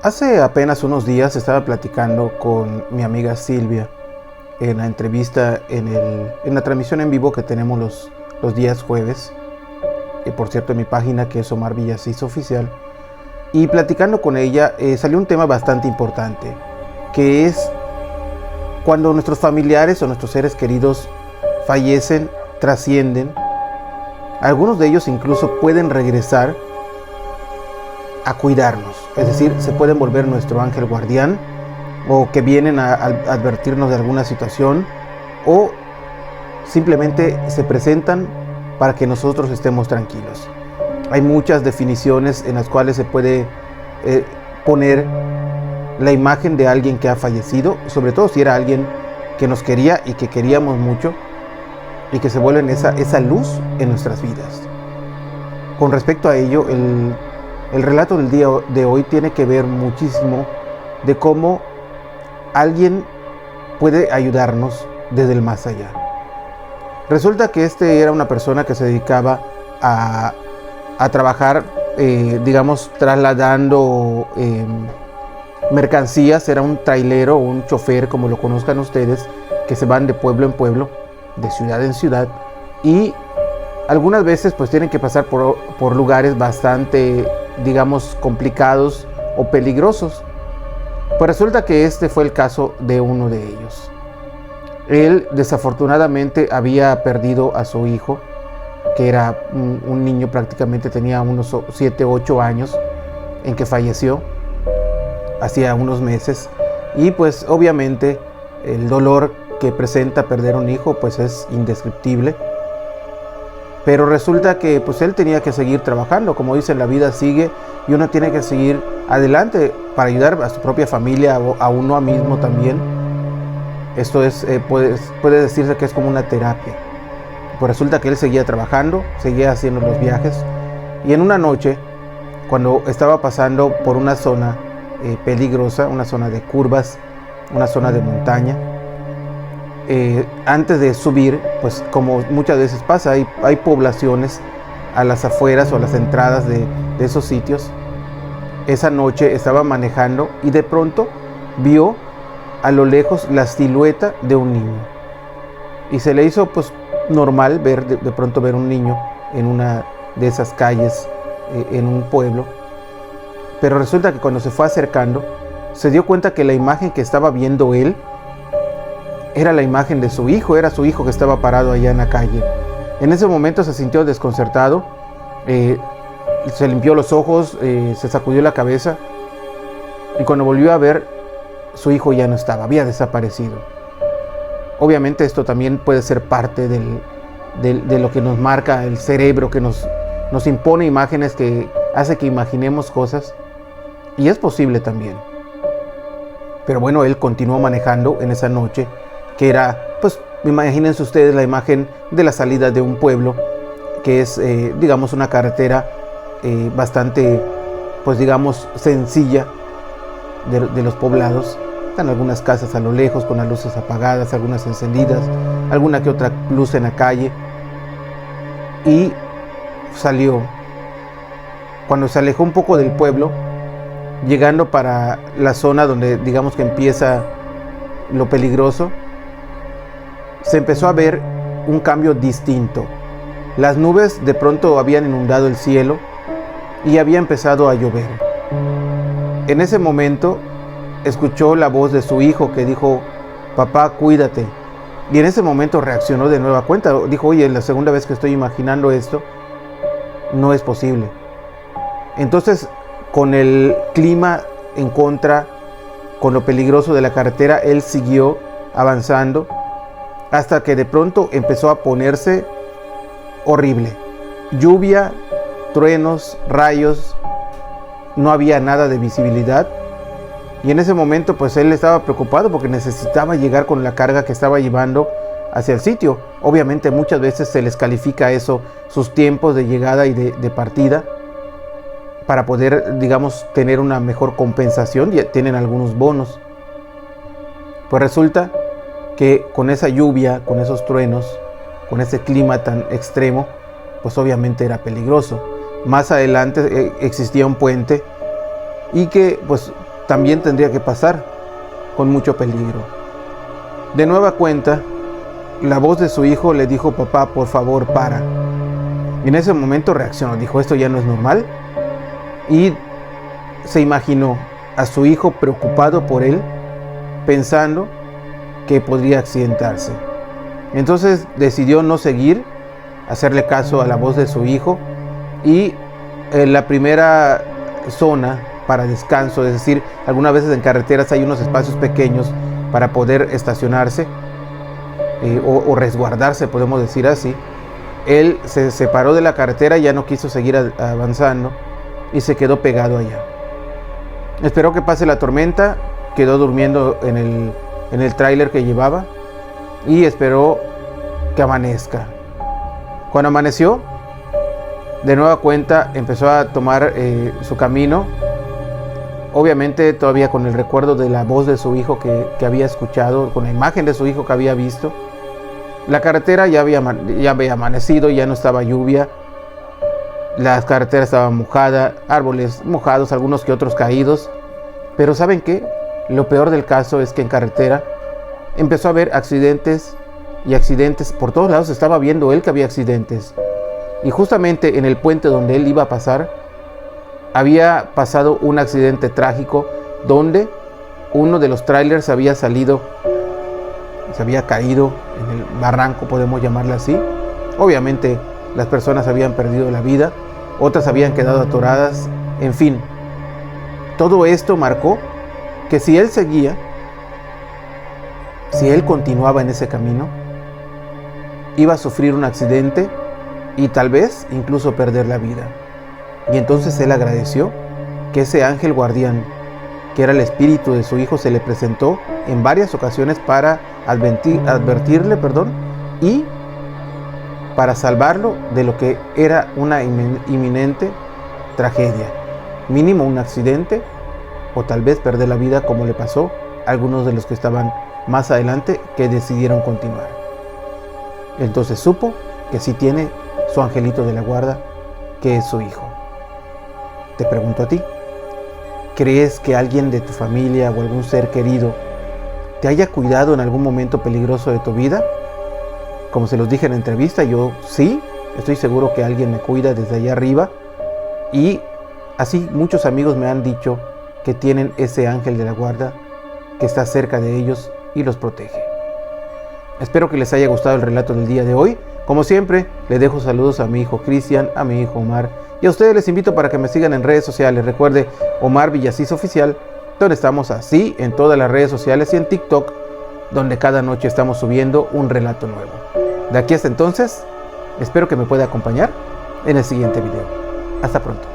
Hace apenas unos días estaba platicando con mi amiga Silvia en la entrevista en la transmisión en vivo que tenemos los días jueves, y por cierto en mi página, que es Omar Villasís Oficial, y platicando con ella salió un tema bastante importante, que es cuando nuestros familiares o nuestros seres queridos fallecen, trascienden. Algunos de ellos incluso pueden regresar a cuidarnos, es decir, se pueden volver nuestro ángel guardián, o que vienen a advertirnos de alguna situación, o simplemente se presentan para que nosotros estemos tranquilos. Hay muchas definiciones en las cuales se puede poner la imagen de alguien que ha fallecido, sobre todo si era alguien que nos quería y que queríamos mucho, y que se vuelven esa luz en nuestras vidas. Con respecto a ello, el relato del día de hoy tiene que ver muchísimo de cómo alguien puede ayudarnos desde el más allá. Resulta que era una persona que se dedicaba a trabajar, trasladando mercancías. Era un trailero, un chofer, como lo conozcan ustedes, que se van de pueblo en pueblo, de ciudad en ciudad, y algunas veces pues tienen que pasar por lugares bastante, complicados o peligrosos. Pues resulta que este fue el caso de uno de ellos. Él desafortunadamente había perdido a su hijo, que era un niño, prácticamente tenía unos 7, 8 años en que falleció, hacía unos meses, y pues obviamente el dolor que presenta perder un hijo pues es indescriptible. Pero resulta que pues él tenía que seguir trabajando, como dicen, la vida sigue y uno tiene que seguir adelante para ayudar a su propia familia, o a uno mismo también. Esto es, puede decirse que es como una terapia. Pues resulta que él seguía trabajando, seguía haciendo los viajes, y en una noche, cuando estaba pasando por una zona peligrosa, una zona de curvas, una zona de montaña, antes de subir, pues como muchas veces pasa, hay poblaciones a las afueras o a las entradas de esos sitios. Esa noche estaba manejando y de pronto vio a lo lejos la silueta de un niño, y se le hizo pues normal ver de pronto ver un niño en una de esas calles en un pueblo. Pero resulta que cuando se fue acercando, se dio cuenta que la imagen que estaba viendo él era la imagen de su hijo, era su hijo que estaba parado allá en la calle. En ese momento se sintió desconcertado, se limpió los ojos, se sacudió la cabeza, y cuando volvió a ver, su hijo ya no estaba, había desaparecido. Obviamente esto también puede ser parte de lo que nos marca el cerebro, que nos impone imágenes, que hace que imaginemos cosas, y es posible también. Pero bueno, él continuó manejando en esa noche, que era, pues, imagínense ustedes la imagen de la salida de un pueblo, que es, una carretera bastante, pues, sencilla de los poblados. Están algunas casas a lo lejos con las luces apagadas, algunas encendidas, alguna que otra luz en la calle. Y salió. Cuando se alejó un poco del pueblo, llegando para la zona donde que empieza lo peligroso, se empezó a ver un cambio distinto. Las nubes de pronto habían inundado el cielo y había empezado a llover. En ese momento escuchó la voz de su hijo que dijo: papá, cuídate. Y en ese momento reaccionó de nueva cuenta. Dijo: oye, la segunda vez que estoy imaginando esto, no es posible. Entonces, con el clima en contra, con lo peligroso de la carretera, él siguió avanzando hasta que de pronto empezó a ponerse horrible. Lluvia, truenos, rayos, no había nada de visibilidad. Y en ese momento pues él estaba preocupado porque necesitaba llegar con la carga que estaba llevando hacia el sitio. Obviamente muchas veces se les califica eso, sus tiempos de llegada y de partida, para poder, tener una mejor compensación, y tienen algunos bonos. Pues resulta que con esa lluvia, con esos truenos, con ese clima tan extremo, pues obviamente era peligroso. Más adelante existía un puente, y que pues también tendría que pasar con mucho peligro. De nueva cuenta, la voz de su hijo le dijo: papá, por favor, para. Y en ese momento reaccionó, dijo: esto ya no es normal. Y se imaginó a su hijo preocupado por él, pensando que podría accidentarse. Entonces decidió no seguir, hacerle caso a la voz de su hijo, y en la primera zona para descanso, es decir, algunas veces en carreteras hay unos espacios pequeños para poder estacionarse o resguardarse, podemos decir así. Él se separó de la carretera, ya no quiso seguir avanzando y se quedó pegado allá. Esperó que pase la tormenta, quedó durmiendo en el tráiler que llevaba y esperó que amanezca. Cuando amaneció, de nueva cuenta empezó a tomar su camino, obviamente todavía con el recuerdo de la voz de su hijo que había escuchado, con la imagen de su hijo que había visto. La carretera ya había amanecido, ya no estaba lluvia, la carretera estaba mojada, árboles mojados, algunos que otros caídos. Pero ¿saben qué? Lo peor del caso es que en carretera empezó a haber accidentes y accidentes. Por todos lados estaba viendo él que había accidentes. Y justamente en el puente donde él iba a pasar, había pasado un accidente trágico donde uno de los trailers había salido, se había caído en el barranco, podemos llamarle así. Obviamente las personas habían perdido la vida, otras habían quedado atoradas, en fin. Todo esto marcó que si él seguía, si él continuaba en ese camino, iba a sufrir un accidente y tal vez incluso perder la vida. Y entonces él agradeció que ese ángel guardián, que era el espíritu de su hijo, se le presentó en varias ocasiones para advertirle y para salvarlo de lo que era una inminente tragedia, mínimo un accidente o tal vez perder la vida, como le pasó a algunos de los que estaban más adelante que decidieron continuar. Entonces supo que sí tiene su angelito de la guarda, que es su hijo. Te pregunto a ti, ¿crees que alguien de tu familia o algún ser querido te haya cuidado en algún momento peligroso de tu vida? Como se los dije en la entrevista, yo sí, estoy seguro que alguien me cuida desde allá arriba, y así muchos amigos me han dicho que tienen ese ángel de la guarda que está cerca de ellos y los protege. Espero que les haya gustado el relato del día de hoy. Como siempre, le dejo saludos a mi hijo Cristian, a mi hijo Omar, y a ustedes les invito para que me sigan en redes sociales. Recuerde, Omar Villasís Oficial, donde estamos así en todas las redes sociales, y en TikTok, donde cada noche estamos subiendo un relato nuevo. De aquí hasta entonces, espero que me pueda acompañar en el siguiente video. Hasta pronto.